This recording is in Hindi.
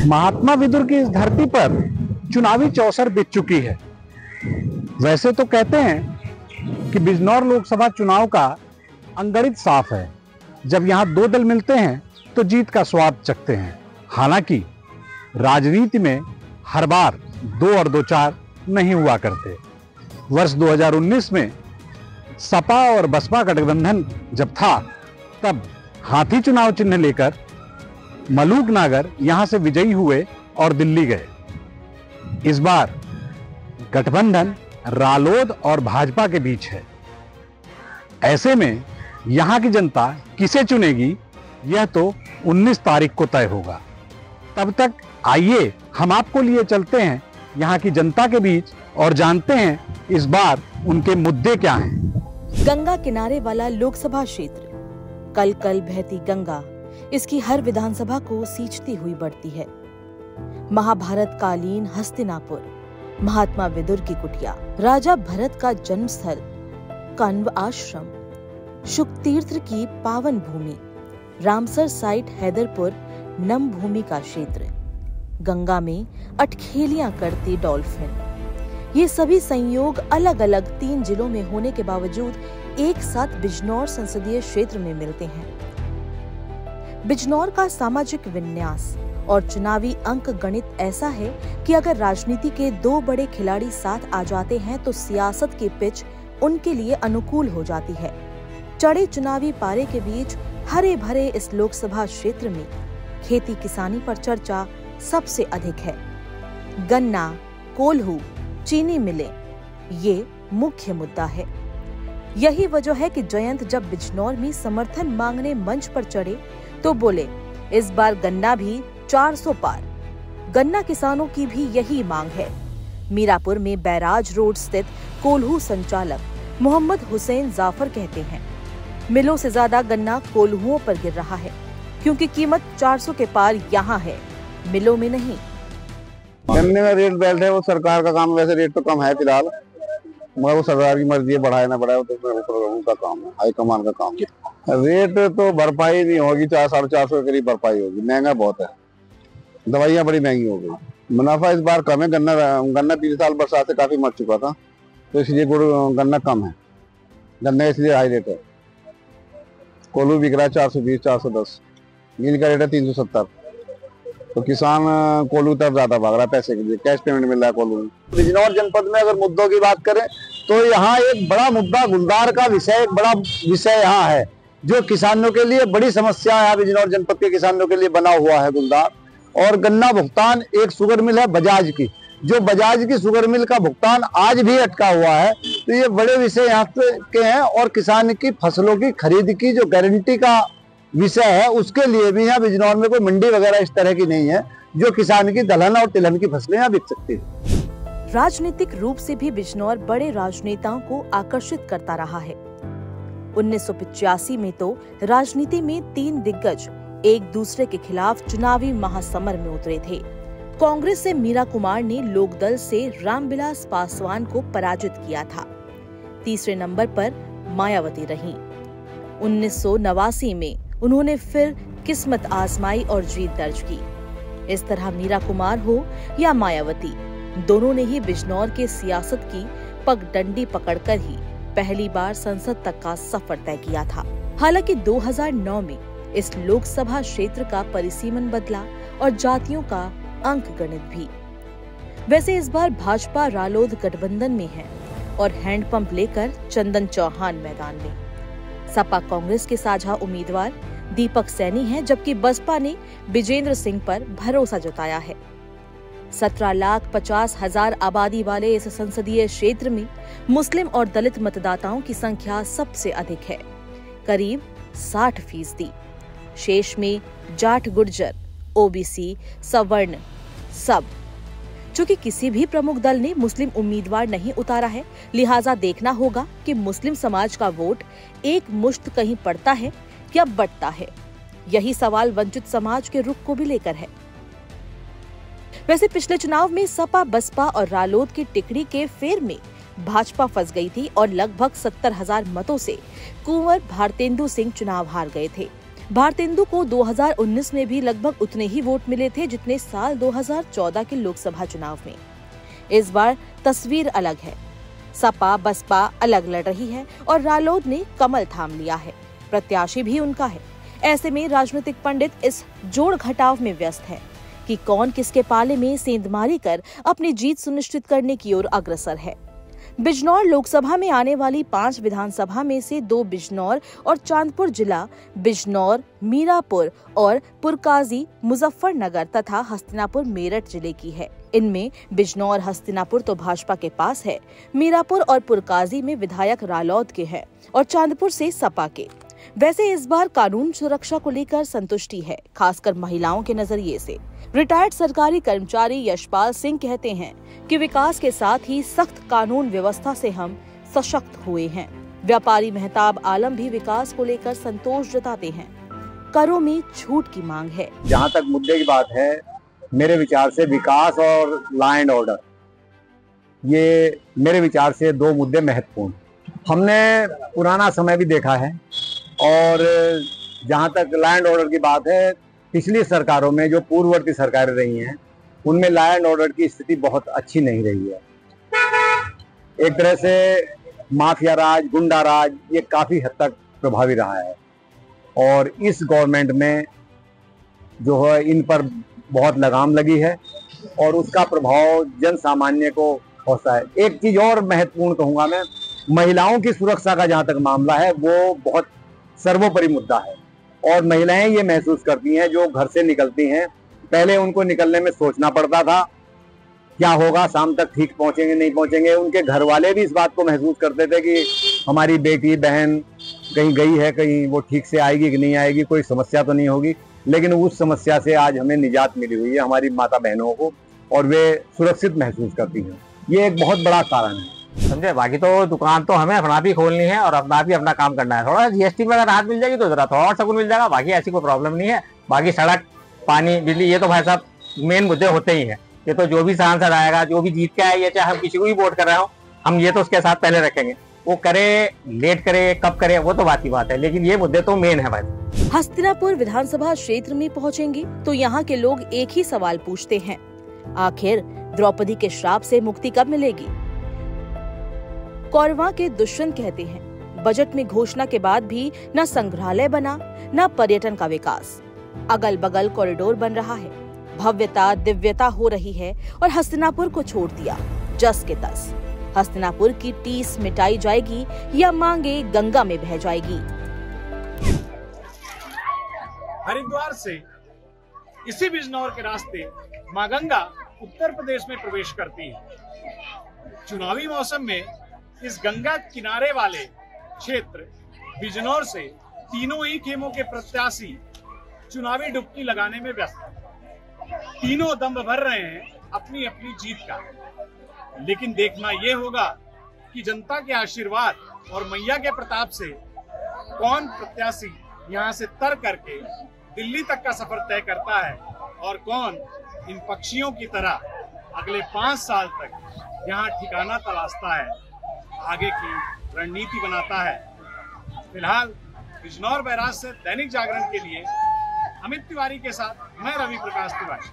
महात्मा विदुर की इस धरती पर चुनावी चौसर बीत चुकी है। वैसे तो कहते हैं कि बिजनौर लोकसभा चुनाव का अंगणित साफ है। जब यहां दो दल मिलते हैं तो जीत का स्वाद चखते हैं। हालांकि राजनीति में हर बार 2 और 2 4 नहीं हुआ करते। वर्ष 2019 में सपा और बसपा गठबंधन जब था, तब हाथी चुनाव चिन्ह लेकर मलूक नागर यहां से विजयी हुए और दिल्ली गए। इस बार गठबंधन रालोद और भाजपा के बीच है। ऐसे में यहां की जनता किसे चुनेगी, यह तो 19 तारीख को तय होगा। तब तक आइए हम आपको लिए चलते हैं यहां की जनता के बीच और जानते हैं इस बार उनके मुद्दे क्या हैं। गंगा किनारे वाला लोकसभा क्षेत्र, कल कल बहती गंगा, इसकी हर विधानसभा को सींचती हुई बढ़ती है। महाभारत कालीन हस्तिनापुर, महात्मा विदुर की कुटिया, राजा भरत का जन्म स्थल, कण्व आश्रम, शुकतीर्थ की पावन भूमि, रामसर साइट हैदरपुर नम भूमि का क्षेत्र, गंगा में अटखेलियां करती डॉल्फिन, ये सभी संयोग अलग अलग 3 जिलों में होने के बावजूद एक साथ बिजनौर संसदीय क्षेत्र में मिलते हैं। बिजनौर का सामाजिक विन्यास और चुनावी अंक गणित ऐसा है कि अगर राजनीति के 2 बड़े खिलाड़ी साथ आ जाते हैं तो सियासत की पिच उनके लिए अनुकूल हो जाती है। चढ़े चुनावी पारे के बीच हरे भरे इस लोकसभा क्षेत्र में खेती किसानी पर चर्चा सबसे अधिक है। गन्ना, कोल्हू, चीनी मिलें, ये मुख्य मुद्दा है। यही वजह है कि जयंत जब बिजनौर में समर्थन मांगने मंच पर चढ़े तो बोले, इस बार गन्ना भी 400 पार। गन्ना किसानों की भी यही मांग है। मीरापुर में बैराज रोड स्थित कोल्हू संचालक मोहम्मद हुसैन जाफर कहते हैं, मिलों से ज्यादा गन्ना कोल्हुओं पर गिर रहा है क्योंकि कीमत 400 के पार यहाँ है, मिलों में नहीं। गन्ने का रेट बेल्ट है, वो सरकार का काम है। वैसे रेट तो कम है फिलहाल, मगर वो सरकार की मर्जी है, बढ़ाए ना बढ़ाए, तो उनका काम है, हाईकमान का काम है। रेट तो भरपाई नहीं होगी, 400-450 के करीब भरपाई होगी। महंगा बहुत है, दवाइयाँ बड़ी महंगी हो गई। मुनाफा इस बार कम है। गन्ना पिछले साल बरसात से काफी मर चुका था, तो इसलिए गन्ना कम है। गन्ना इसलिए हाई रेट है। कोल्हू बिक रहा है 420-410, मील का रेट है 370। तो किसान कोल्हू तरफ ज्यादा भाग रहा है पैसे के लिए, कैश पेमेंट मिल रहा है कोल्हू में। बिजनौर जनपद में अगर मुद्दों की बात करें तो यहाँ एक बड़ा मुद्दा गुलदार का विषय, एक बड़ा विषय यहाँ है जो किसानों के लिए बड़ी समस्या है। बिजनौर जनपद के किसानों के लिए बना हुआ है गुलदार। और गन्ना भुगतान, एक शुगर मिल है बजाज की, जो बजाज की शुगर मिल का भुगतान आज भी अटका हुआ है। तो ये बड़े विषय यहाँ के हैं। और किसान की फसलों की खरीद की जो गारंटी का विषय है, उसके लिए भी यहाँ बिजनौर में कोई मंडी वगैरह इस तरह की नहीं है जो किसान की दलहन और तिलहन की फसलें यहाँ बिक सकती है। राजनीतिक रूप से भी बिजनौर बड़े राजनेताओं को आकर्षित करता रहा है। 1985 में तो राजनीति में 3 दिग्गज एक दूसरे के खिलाफ चुनावी महासमर में उतरे थे। कांग्रेस से मीरा कुमार ने लोकदल से रामविलास पासवान को पराजित किया था। तीसरे नंबर पर मायावती रहीं। 1989 में उन्होंने फिर किस्मत आजमाई और जीत दर्ज की। इस तरह मीरा कुमार हो या मायावती, दोनों ने ही बिजनौर के सियासत की पगडंडी पकड़कर ही पहली बार संसद तक का सफर तय किया था। हालांकि 2009 में इस लोकसभा क्षेत्र का परिसीमन बदला और जातियों का अंक गणित भी। वैसे इस बार भाजपा रालोद गठबंधन में है और हैंडपंप लेकर चंदन चौहान मैदान में। सपा कांग्रेस के साझा उम्मीदवार दीपक सैनी हैं, जबकि बसपा ने विजेंद्र सिंह पर भरोसा जताया है। 17,50,000 आबादी वाले इस संसदीय क्षेत्र में मुस्लिम और दलित मतदाताओं की संख्या सबसे अधिक है, करीब 60%। शेष में जाट, गुर्जर, ओबीसी, सवर्ण सब। चूंकि किसी भी प्रमुख दल ने मुस्लिम उम्मीदवार नहीं उतारा है, लिहाजा देखना होगा कि मुस्लिम समाज का वोट एक मुश्त कहीं पड़ता है या बंटता है। यही सवाल वंचित समाज के रुख को भी लेकर है। वैसे पिछले चुनाव में सपा, बसपा और रालोद की टिकड़ी के फेर में भाजपा फंस गई थी और लगभग 70,000 मतों से कुंवर भारतेंदु सिंह चुनाव हार गए थे। भारतेंदु को 2019 में भी लगभग उतने ही वोट मिले थे जितने साल 2014 के लोकसभा चुनाव में। इस बार तस्वीर अलग है। सपा बसपा अलग लड़ रही है और रालोद ने कमल थाम लिया है। प्रत्याशी भी उनका है। ऐसे में राजनीतिक पंडित इस जोड़ घटाव में व्यस्त है कि कौन किसके पाले में सेंधमारी कर अपनी जीत सुनिश्चित करने की ओर अग्रसर है। बिजनौर लोकसभा में आने वाली 5 विधानसभा में से 2 बिजनौर और चांदपुर जिला, बिजनौर, मीरापुर और पुरकाजी मुजफ्फरनगर तथा हस्तिनापुर मेरठ जिले की है। इनमें बिजनौर हस्तिनापुर तो भाजपा के पास है, मीरापुर और पुरकाजी में विधायक रालोद के हैं और चांदपुर से सपा के। वैसे इस बार कानून सुरक्षा को लेकर संतुष्टि है, खासकर महिलाओं के नजरिए से। रिटायर्ड सरकारी कर्मचारी यशपाल सिंह कहते हैं कि विकास के साथ ही सख्त कानून व्यवस्था से हम सशक्त हुए हैं। व्यापारी मेहताब आलम भी विकास को लेकर संतोष जताते हैं। करों में छूट की मांग है। जहाँ तक मुद्दे की बात है, मेरे विचार से विकास और लॉ एंड ऑर्डर, ये मेरे विचार से 2 मुद्दे महत्वपूर्ण। हमने पुराना समय भी देखा है और जहाँ तक लॉ एंड ऑर्डर की बात है, पिछली सरकारों में जो पूर्ववर्ती सरकारें रही हैं उनमें लॉ एंड ऑर्डर की स्थिति बहुत अच्छी नहीं रही है। एक तरह से माफिया राज, गुंडा राज ये काफी हद तक प्रभावी रहा है और इस गवर्नमेंट में जो है इन पर बहुत लगाम लगी है और उसका प्रभाव जन सामान्य को पहुंचता है। एक चीज और महत्वपूर्ण कहूंगा मैं, महिलाओं की सुरक्षा का जहां तक मामला है वो बहुत सर्वोपरि मुद्दा है और महिलाएं ये महसूस करती हैं जो घर से निकलती हैं, पहले उनको निकलने में सोचना पड़ता था क्या होगा, शाम तक ठीक पहुंचेंगे नहीं पहुंचेंगे। उनके घर वाले भी इस बात को महसूस करते थे कि हमारी बेटी बहन कहीं गई है, कहीं वो ठीक से आएगी कि नहीं आएगी, कोई समस्या तो नहीं होगी। लेकिन उस समस्या से आज हमें निजात मिली हुई है हमारी माता बहनों को और वे सुरक्षित महसूस करती हैं। ये एक बहुत बड़ा कारण है, समझे। बाकी तो दुकान तो हमें अपना भी खोलनी है और अपना भी अपना काम करना है। थोड़ा जीएसटी में अगर राहत मिल जाएगी तो जरा थोड़ा और सकून मिल जाएगा, बाकी ऐसी कोई प्रॉब्लम नहीं है। बाकी सड़क, पानी, बिजली ये तो भाई साहब मेन मुद्दे होते ही हैं। ये तो जो भी सांसद आएगा, जो भी जीत के आए, चाहे हम किसी को भी वोट कर रहे हो, हम ये तो उसके साथ पहले रखेंगे। वो करे, लेट करे, कब करे, वो तो बात की बात है, लेकिन ये मुद्दे तो मेन है भाई। हस्तिनापुर विधानसभा क्षेत्र में पहुंचेंगे तो यहाँ के लोग एक ही सवाल पूछते हैं, आखिर द्रौपदी के श्राप से मुक्ति कब मिलेगी। कौरवा के दुष्यंत कहते हैं, बजट में घोषणा के बाद भी न संग्रहालय बना, न पर्यटन का विकास। अगल बगल कॉरिडोर बन रहा है, भव्यता दिव्यता हो रही है और हस्तिनापुर को छोड़ दिया जस के तस। हस्तिनापुर की टीस मिटाई जाएगी या मांगे गंगा में बह जाएगी। हरिद्वार से इसी बिजनौर के रास्ते मां गंगा उत्तर प्रदेश में प्रवेश करती है। चुनावी मौसम में इस गंगा किनारे वाले क्षेत्र बिजनौर से तीनों ही खेमों के प्रत्याशी चुनावी डुबकी लगाने में व्यस्त हैं। तीनों दम भर रहे हैं अपनी अपनी जीत का, लेकिन देखना यह होगा कि जनता के आशीर्वाद और मैया के प्रताप से कौन प्रत्याशी यहां से तर करके दिल्ली तक का सफर तय करता है और कौन इन पक्षियों की तरह अगले 5 साल तक यहाँ ठिकाना तलाशता है, आगे की रणनीति बनाता है। फिलहाल बिजनौर बैराज से दैनिक जागरण के लिए अमित तिवारी के साथ मैं रवि प्रकाश तिवारी।